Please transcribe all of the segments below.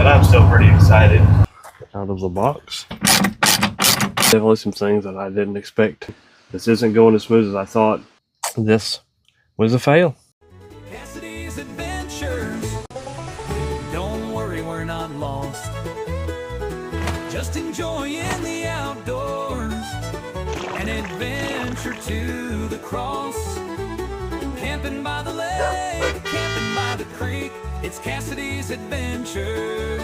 but I'm still pretty excited. Out of the box. Definitely some things that I didn't expect. This isn't going as smooth as I thought. This was a fail. Cassidy's adventures. Don't worry, we're not lost. Just enjoying the outdoors. An adventure to the cross. Camping by the lake, camping by the creek. It's Cassidy's adventures.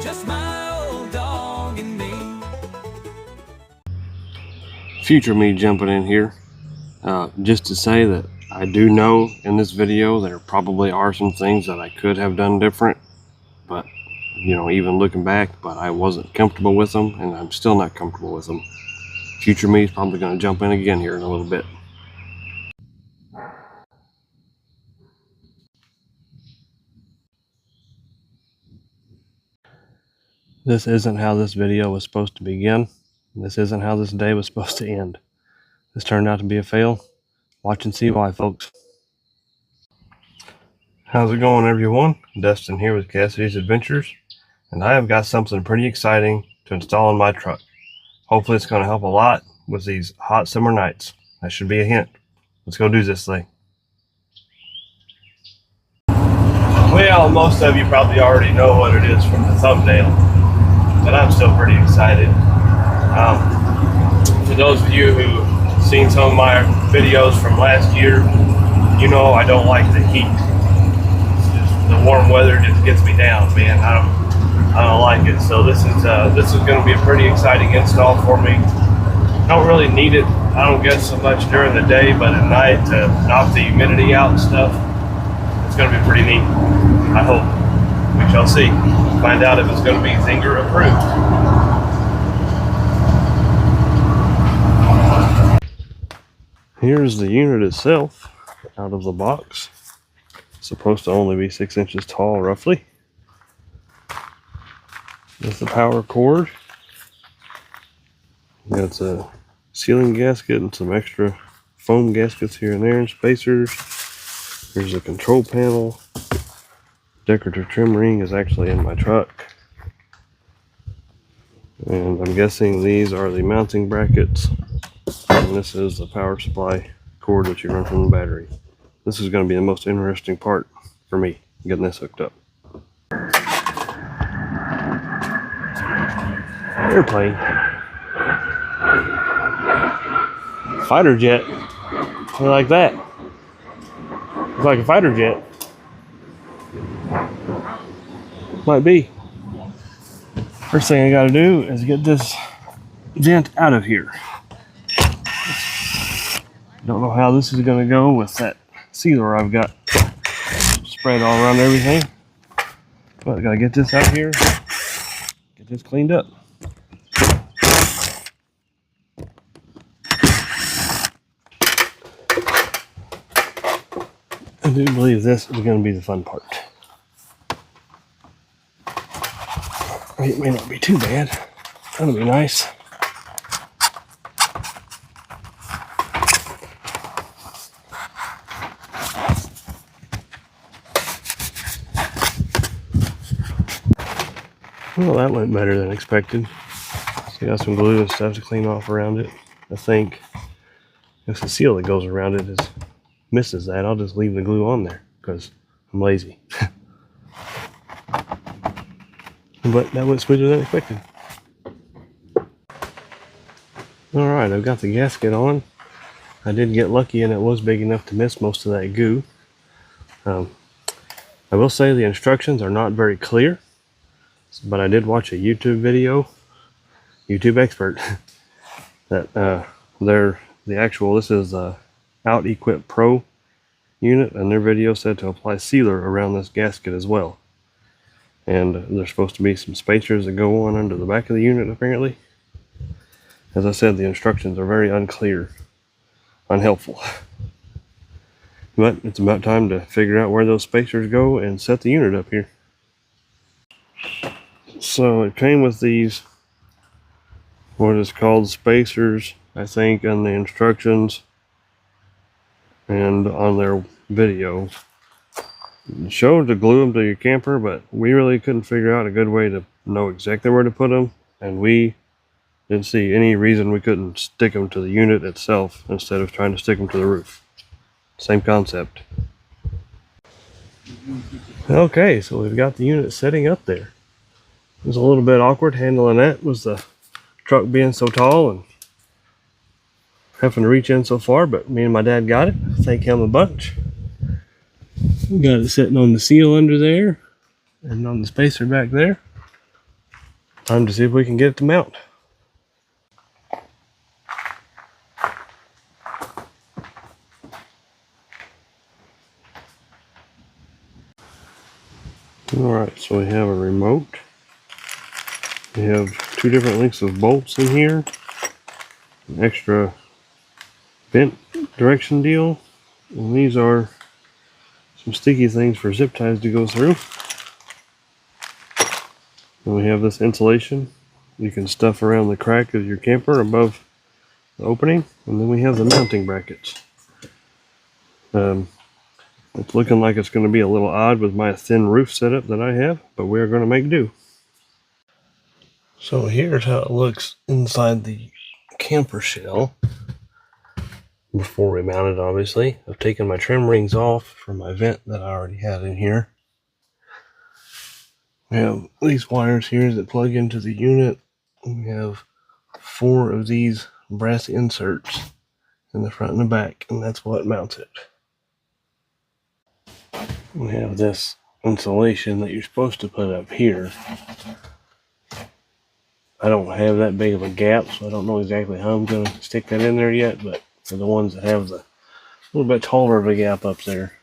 Just my old dog and me. Future me jumping in here. Just to say that I do know in this video there probably are some things that I could have done different, but you know, even looking back, but I wasn't comfortable with them, and I'm still not comfortable with them. Future me is probably going to jump in again here in a little bit. This isn't how this video was supposed to begin. This isn't how this day was supposed to end. This turned out to be a fail. Watch and see why, folks. How's it going, everyone? Dustin here with Cassidy's Adventures, and I have got something pretty exciting to install in my truck. Hopefully it's going to help a lot with these hot summer nights. That should be a hint. Let's go do this thing. Well, most of you probably already know what it is from the thumbnail, but I'm still pretty excited. For those of you who've seen some of my videos from last year, you know I don't like the heat. The warm weather just gets me down, man. I don't like it. So this is going to be a pretty exciting install for me. Don't really need it. I don't get so much during the day, but at night to knock the humidity out and stuff, it's going to be pretty neat. I hope. We shall see. Find out if it's going to be Zinger approved. Here's the unit itself out of the box. It's supposed to only be 6 inches tall, roughly. There's the power cord. Got a sealing gasket and some extra foam gaskets here and there and spacers. There's a control panel. Decorative trim ring is actually in my truck. And I'm guessing these are the mounting brackets. And this is the power supply cord that you run from the battery. This is going to be the most interesting part for me, getting this hooked up. Airplane. Fighter jet. I like that. It's like a fighter jet. Might be. First thing I gotta do is get this vent out of here. Don't know how this is gonna go with that sealer I've got spread all around everything. But I gotta get this out here, get this cleaned up. I do believe this is gonna be the fun part. It may not be too bad. That'll be nice. Well, that went better than expected. So got some glue and stuff to clean off around it. I think if the seal that goes around it misses that, I'll just leave the glue on there because I'm lazy. But that went smoother than expected. Alright, I've got the gasket on. I did get lucky and it was big enough to miss most of that goo. I will say the instructions are not very clear, but I did watch a YouTube video, YouTube expert, that this is a OutEquip Pro unit, and their video said to apply sealer around this gasket as well. And there's supposed to be some spacers that go on under the back of the unit, apparently. As I said, the instructions are very unclear, unhelpful. But it's about time to figure out where those spacers go and set the unit up here. So it came with these, what is called spacers, I think, on the instructions and on their video. It showed to glue them to your camper, but we really couldn't figure out a good way to know exactly where to put them, and we didn't see any reason we couldn't stick them to the unit itself instead of trying to stick them to the roof. Same concept. Okay, so we've got the unit setting up there. It was a little bit awkward handling that, was the truck being so tall and having to reach in so far, but me and my dad got it. Thank him a bunch. We got it sitting on the seal under there and on the spacer back there. Time to see if we can get it to mount. Alright, so we have a remote. We have 2 different lengths of bolts in here. An extra bent direction deal. And these are some sticky things for zip ties to go through. And we have this insulation you can stuff around the crack of your camper above the opening. And then we have the mounting brackets. It's looking like it's going to be a little odd with my thin roof setup that I have, but we're going to make do. So here's how it looks inside the camper shell. Before we mount it, obviously, I've taken my trim rings off from my vent that I already had in here. We have these wires here that plug into the unit. We have 4 of these brass inserts in the front and the back, and that's what mounts it. We have this insulation that you're supposed to put up here. I don't have that big of a gap, so I don't know exactly how I'm going to stick that in there yet, but for the ones that have the little bit taller of a gap up there,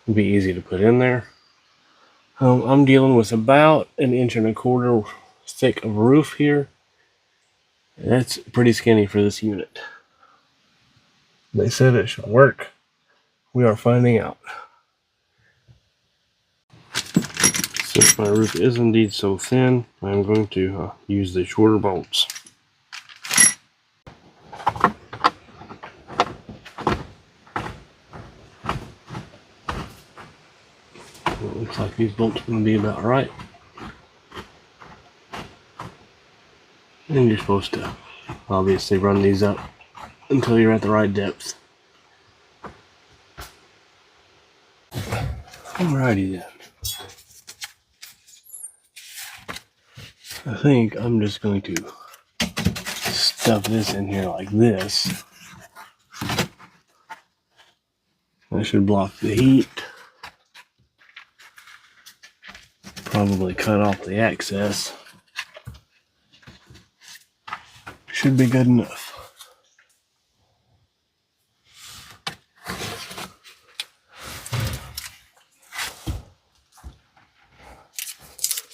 it'd be easy to put in there. I'm dealing with about 1.25 inches thick of roof here. That's pretty skinny for this unit. They said it should work. We are finding out. Since my roof is indeed so thin, I'm going to use the shorter bolts. Well, it looks like these bolts are going to be about right. And you're supposed to obviously run these up until you're at the right depth. Alrighty then. I think I'm just going to stuff this in here like this. That should block the heat. Probably cut off the access. Should be good enough.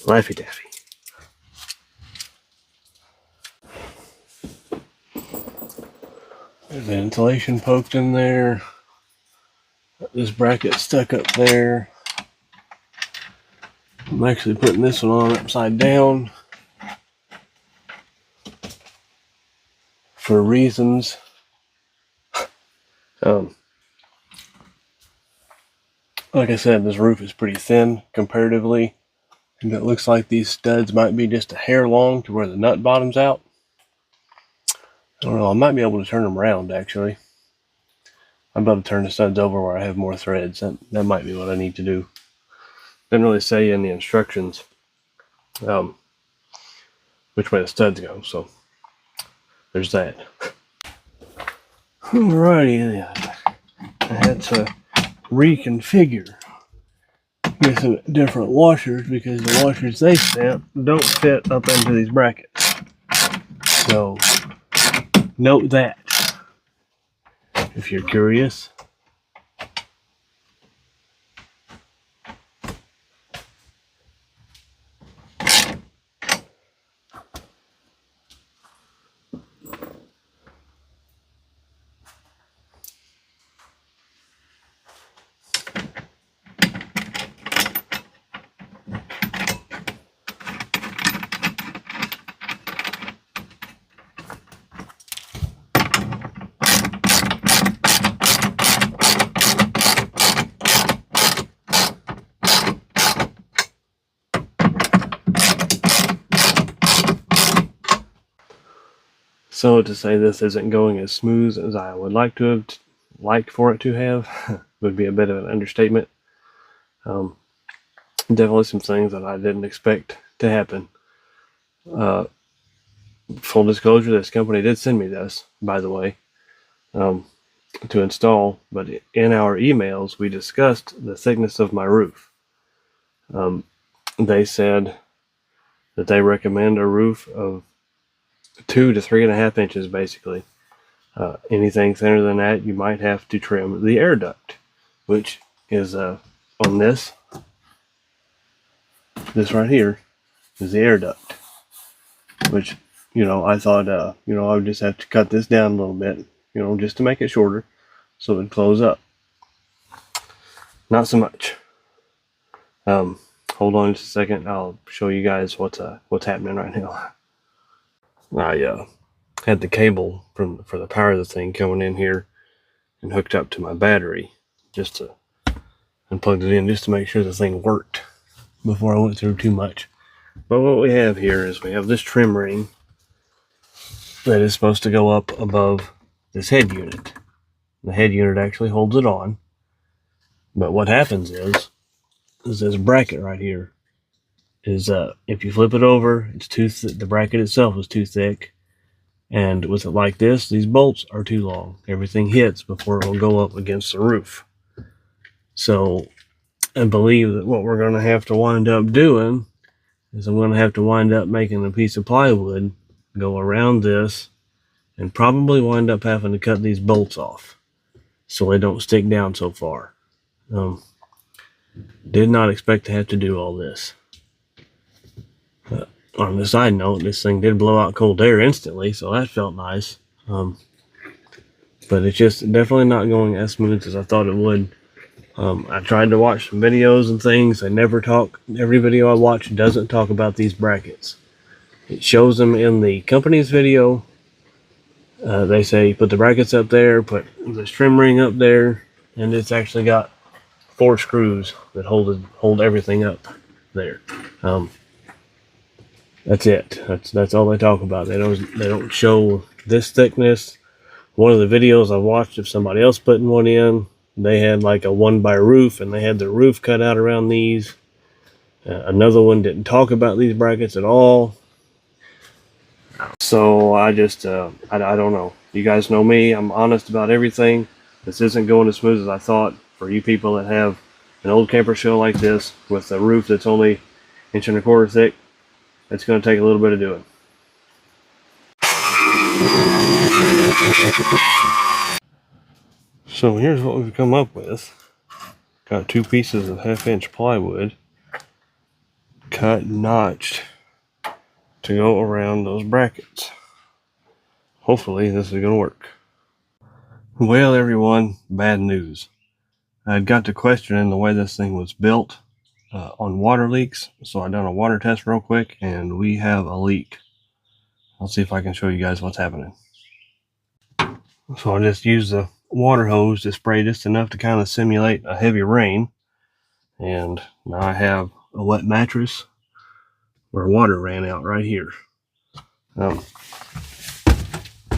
Laffy Taffy. There's the insulation poked in there. This bracket stuck up there. I'm actually putting this one on upside down for reasons. Like I said, this roof is pretty thin comparatively. And it looks like these studs might be just a hair long to where the nut bottom's out. I don't know, I might be able to turn them around actually. I'm about to turn the studs over where I have more threads. That might be what I need to do. Didn't really say in the instructions which way the studs go, so there's that. Alrighty then. I had to reconfigure with some different washers because the washers they sent don't fit up into these brackets. So note that if you're curious. So to say this isn't going as smooth as I would like to have liked for it to have would be a bit of an understatement. Definitely some things that I didn't expect to happen. Full disclosure, this company did send me this, by the way, to install, but in our emails we discussed the thickness of my roof. They said that they recommend a roof of 2 to 3.5 inches, basically. Anything thinner than that, you might have to trim the air duct, which is on this right here is the air duct, which, I thought, I would just have to cut this down a little bit, just to make it shorter so it would close up. Not so much. Hold on just a second. I'll show you guys what's happening right now. I had the cable for the power of the thing coming in here and hooked up to my battery and plugged it in just to make sure the thing worked before I went through too much. But what we have here is we have this trim ring that is supposed to go up above this head unit. The head unit actually holds it on. But what happens is this bracket right here is if you flip it over, it's too the bracket itself is too thick, and with it like this, these bolts are too long. Everything hits before it will go up against the roof. So I believe that what we're going to have to wind up doing is I'm going to have to wind up making a piece of plywood go around this, and probably wind up having to cut these bolts off so they don't stick down so far. Did not expect to have to do all this. On the side note, this thing did blow out cold air instantly, so that felt nice. But it's just definitely not going as smooth as I thought it would. I tried to watch some videos and things. They never talk. Every video I watch doesn't talk about these brackets. It shows them in the company's video. They say put the brackets up there, put the trim ring up there, and it's actually got 4 screws that hold everything up there. That's it. That's all they talk about. They don't show this thickness. One of the videos I watched of somebody else putting one in, they had like a 1x roof, and they had the roof cut out around these. Another one didn't talk about these brackets at all. So I just I don't know. You guys know me. I'm honest about everything. This isn't going as smooth as I thought. For you people that have an old camper shell like this with a roof that's only 1.25 inches thick, it's going to take a little bit of doing. So here's what we've come up with. Got 2 pieces of 1/2 inch plywood cut and notched to go around those brackets. Hopefully this is going to work. Well, everyone, bad news. I had got to questioning the way this thing was built on water leaks, so I done a water test real quick, and we have a leak. I'll see if I can show you guys what's happening. So I just used the water hose to spray just enough to kind of simulate a heavy rain, and now I have a wet mattress where water ran out right here. I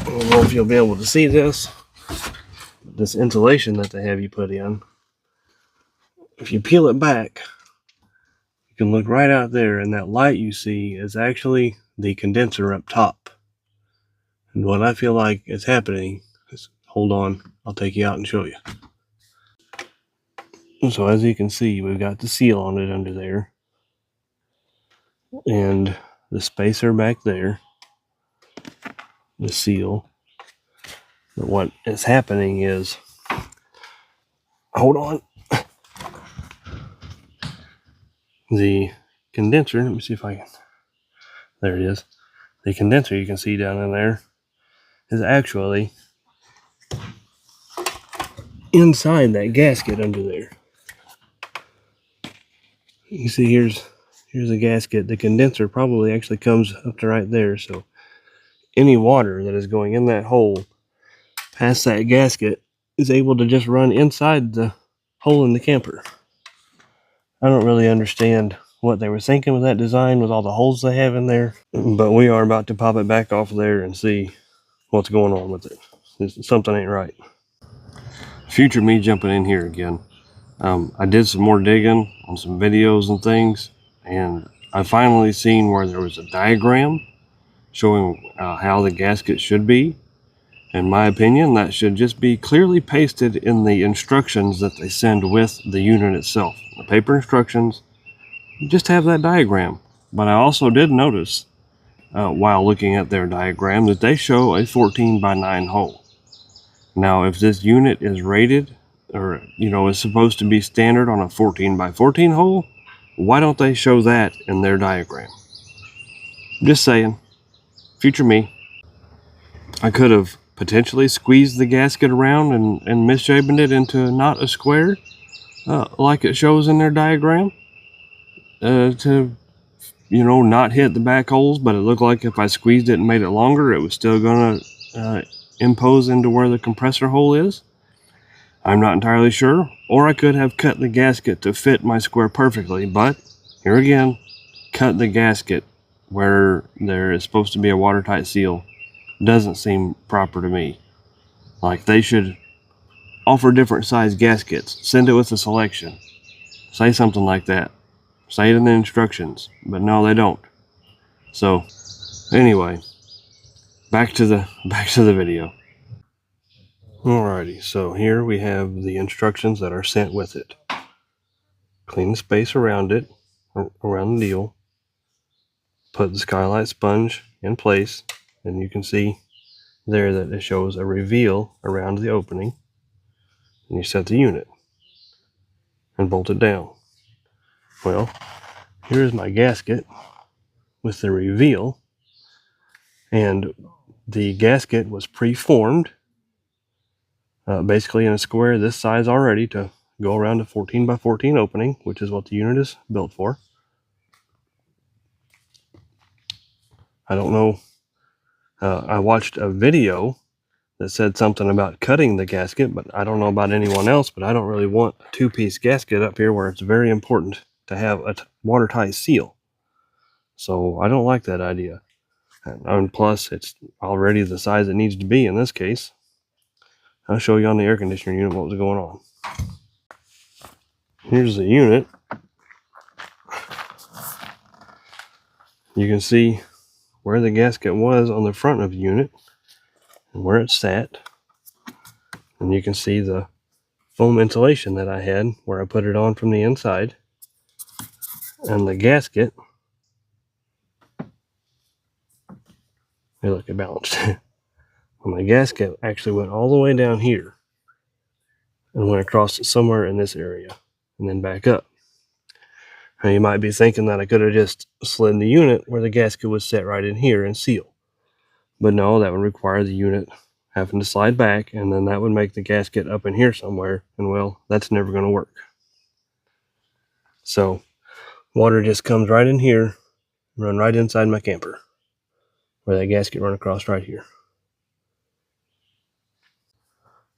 don't know if you'll be able to see this, but this insulation that they have you put in, if you peel it back, you can look right out there, and that light you see is actually the condenser up top. And what I feel like is happening is, hold on, I'll take you out and show you. So as you can see, we've got the seal on it under there, and the spacer back there, the seal. But what is happening is, hold on, the condenser, let me see if I can, there it is. The condenser you can see down in there is actually inside that gasket under there. You can see here's a gasket. The condenser probably actually comes up to right there, so any water that is going in that hole past that gasket is able to just run inside the hole in the camper. I don't really understand what they were thinking with that design with all the holes they have in there, but we are about to pop it back off there and see what's going on with it. Something ain't right. Future me jumping in here again. I did some more digging on some videos and things, and I finally seen where there was a diagram showing how the gasket should be. In my opinion, that should just be clearly pasted in the instructions that they send with the unit itself. The paper instructions, just have that diagram. But I also did notice, while looking at their diagram, that they show a 14x9 hole. Now, if this unit is rated, or is supposed to be standard on a 14x14 hole, why don't they show that in their diagram? Just saying. Future me. I could have potentially squeezed the gasket around and misshapen it into not a square, like it shows in their diagram, to not hit the back holes, but it looked like if I squeezed it and made it longer, it was still gonna impose into where the compressor hole is. I'm not entirely sure. Or I could have cut the gasket to fit my square perfectly, but here again, cut the gasket where there is supposed to be a watertight seal doesn't seem proper to me. Like, they should offer different size gaskets, send it with a selection, say something like that, say it in the instructions, but no, they don't. So anyway, back to the video. Alrighty, so here we have the instructions that are sent with it. Clean the space around it, around the deal. Put the skylight sponge in place, and you can see there that it shows a reveal around the opening. And you set the unit and bolt it down. Well, here's my gasket with the reveal, and the gasket was pre-formed, basically in a square this size already, to go around a 14x14 opening, which is what the unit is built for. I don't know. I watched a video that said something about cutting the gasket, but I don't know about anyone else, but I don't really want a two-piece gasket up here where it's very important to have a watertight seal. So I don't like that idea. And plus, it's already the size it needs to be in this case. I'll show you on the air conditioner unit what was going on. Here's the unit. You can see where the gasket was on the front of the unit and where it sat. And you can see the foam insulation that I had where I put it on from the inside. And the gasket, hey, look, it balanced. And the gasket actually went all the way down here and went across somewhere in this area and then back up. Now you might be thinking that I could have just slid the unit where the gasket was set right in here and seal. But no, that would require the unit having to slide back, and then that would make the gasket up in here somewhere, and well, that's never going to work. So water just comes right in here, run right inside my camper, where that gasket run across right here.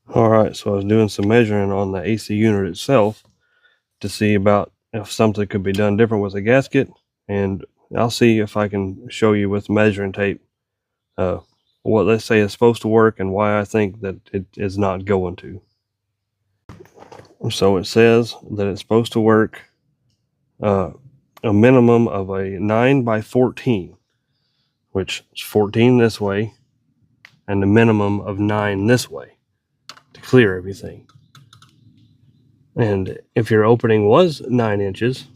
Alright, so I was doing some measuring on the AC unit itself to see about if something could be done different with the gasket, and I'll see if I can show you with measuring tape what they say is supposed to work and why I think that it is not going to. So it says that it's supposed to work a minimum of a 9x14, which is 14 this way and a minimum of 9 this way to clear everything. And if your opening was 9 inches,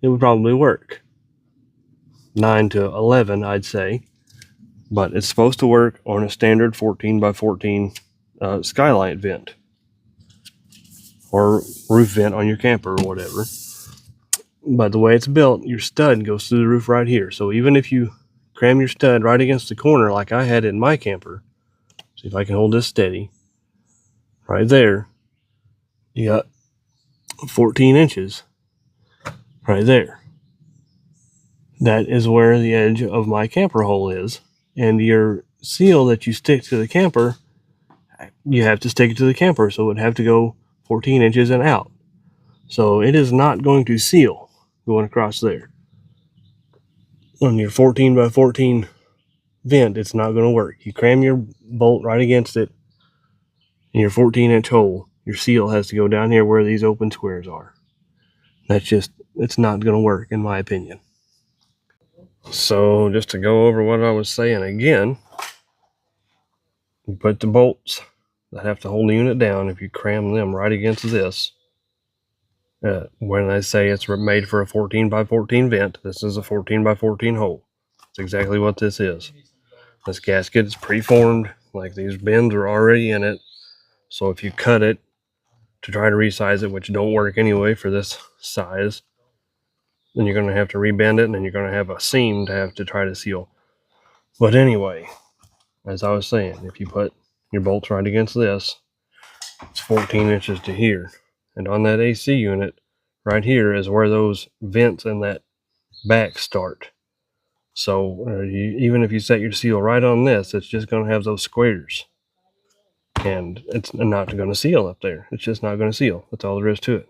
it would probably work. 9 to 11, I'd say. But it's supposed to work on a standard 14x14 skylight vent or roof vent on your camper or whatever. But the way it's built, your stud goes through the roof right here. So even if you cram your stud right against the corner like I had in my camper, see if I can hold this steady, right there, you got 14 inches right there. That is where the edge of my camper hole is. And your seal that you stick to the camper, you have to stick it to the camper, so it would have to go 14 inches and out. So it is not going to seal going across there. On your 14x14 vent, it's not going to work. You cram your bolt right against it in your 14-inch hole. Your seal has to go down here where these open squares are. It's not going to work, in my opinion. So just to go over what I was saying again, you put the bolts that have to hold the unit down. If you cram them right against this, when I say it's made for a 14 by 14 vent, this is a 14 by 14 hole. That's exactly what this is. This gasket is preformed, like these bends are already in it. So if you cut it to try to resize it, which don't work anyway for this size, then you're going to have to rebend it, and then you're going to have a seam to have to try to seal. But anyway, as I was saying, if you put your bolts right against this, it's 14 inches to here. And on that AC unit, right here is where those vents in that back start. So even if you set your seal right on this, it's just going to have those squares. And it's not going to seal up there. It's just not going to seal. That's all there is to it.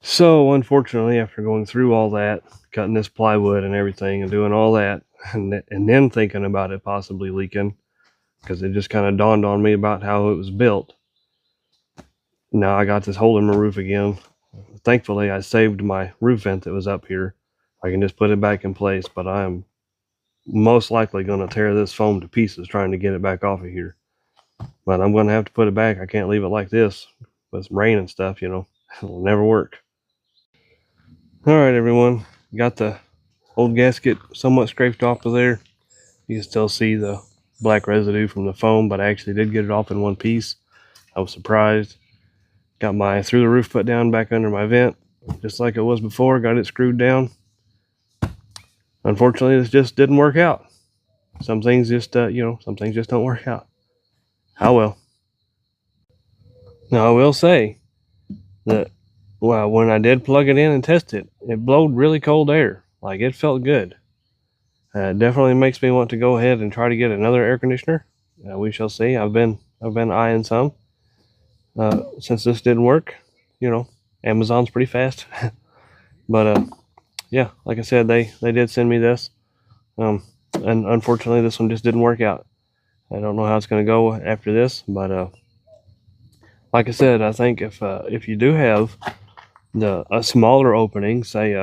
So unfortunately, after going through all that, cutting this plywood and everything and doing all that, and then thinking about it possibly leaking, because it just kind of dawned on me about how it was built. Now I got this hole in my roof again. Thankfully, I saved my roof vent that was up here. I can just put it back in place, but I'm most likely going to tear this foam to pieces trying to get it back off of here. But I'm going to have to put it back. I can't leave it like this with rain and stuff, you know. It'll never work. All right, everyone. Got the old gasket somewhat scraped off of there. You can still see the black residue from the foam, but I actually did get it off in one piece. I was surprised. Got my through the roof put down back under my vent, just like it was before. Got it screwed down. Unfortunately, this just didn't work out. Some things just, some things just don't work out. How well. Now, I will say that, well, when I did plug it in and test it, it blowed really cold air. Like, it felt good. It definitely makes me want to go ahead and try to get another air conditioner. We shall see. I've been eyeing some. Since this didn't work, Amazon's pretty fast. But yeah, like I said, they did send me this, and unfortunately this one just didn't work out. I don't know how it's going to go after this, but like I said, I think if you do have a smaller opening, say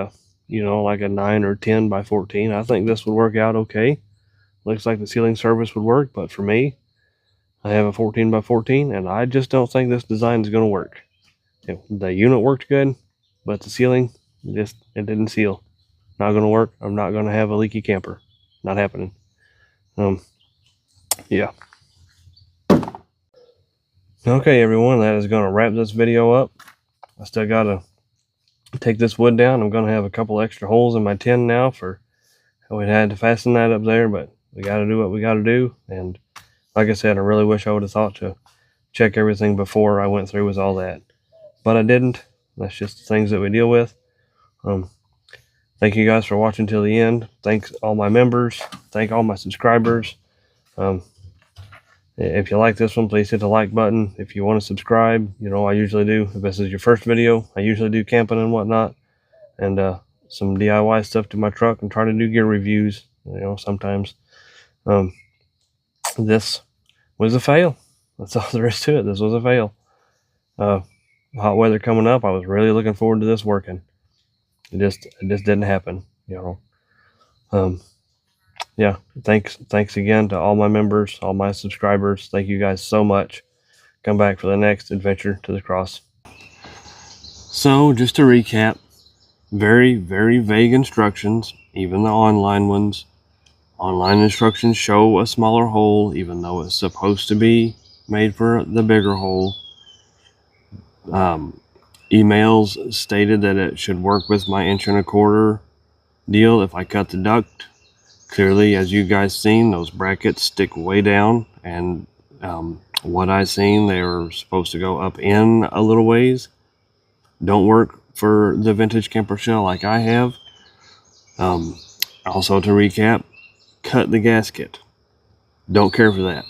like a 9 or 10 by 14, I think this would work out okay. Looks like the ceiling surface would work, but for me, I have a 14 by 14, and I just don't think this design is going to work. The unit worked good, but the ceiling, it didn't seal. Not going to work. I'm not going to have a leaky camper. Not happening. Yeah. Okay, everyone, that is going to wrap this video up. I still got to take this wood down. I'm going to have a couple extra holes in my tin now we had to fasten that up there, but we got to do what we got to do. And like I said, I really wish I would have thought to check everything before I went through with all that. But I didn't. That's just the things that we deal with. Thank you guys for watching till the end. Thanks all my members. Thank all my subscribers. If you like this one, please hit the like button. If you want to subscribe, I usually do. If this is your first video, I usually do camping and whatnot. And some DIY stuff to my truck and try to do gear reviews, sometimes. This was a fail. That's all there is to it. This was a fail. Hot weather coming up. I was really looking forward to this working. It just didn't happen, Yeah, thanks again to all my members, all my subscribers. Thank you guys so much. Come back for the next adventure to the cross. So, just to recap, very, very vague instructions, even the online ones. Online instructions show a smaller hole, even though it's supposed to be made for the bigger hole. Emails stated that it should work with my 1.25" deal if I cut the duct. Clearly, as you guys seen, those brackets stick way down, and what I seen, they were supposed to go up in a little ways. Don't work for the vintage camper shell like I have. Also, to recap, cut the gasket. Don't care for that.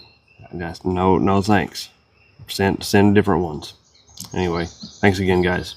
That's no thanks. Send different ones. Anyway, thanks again, guys.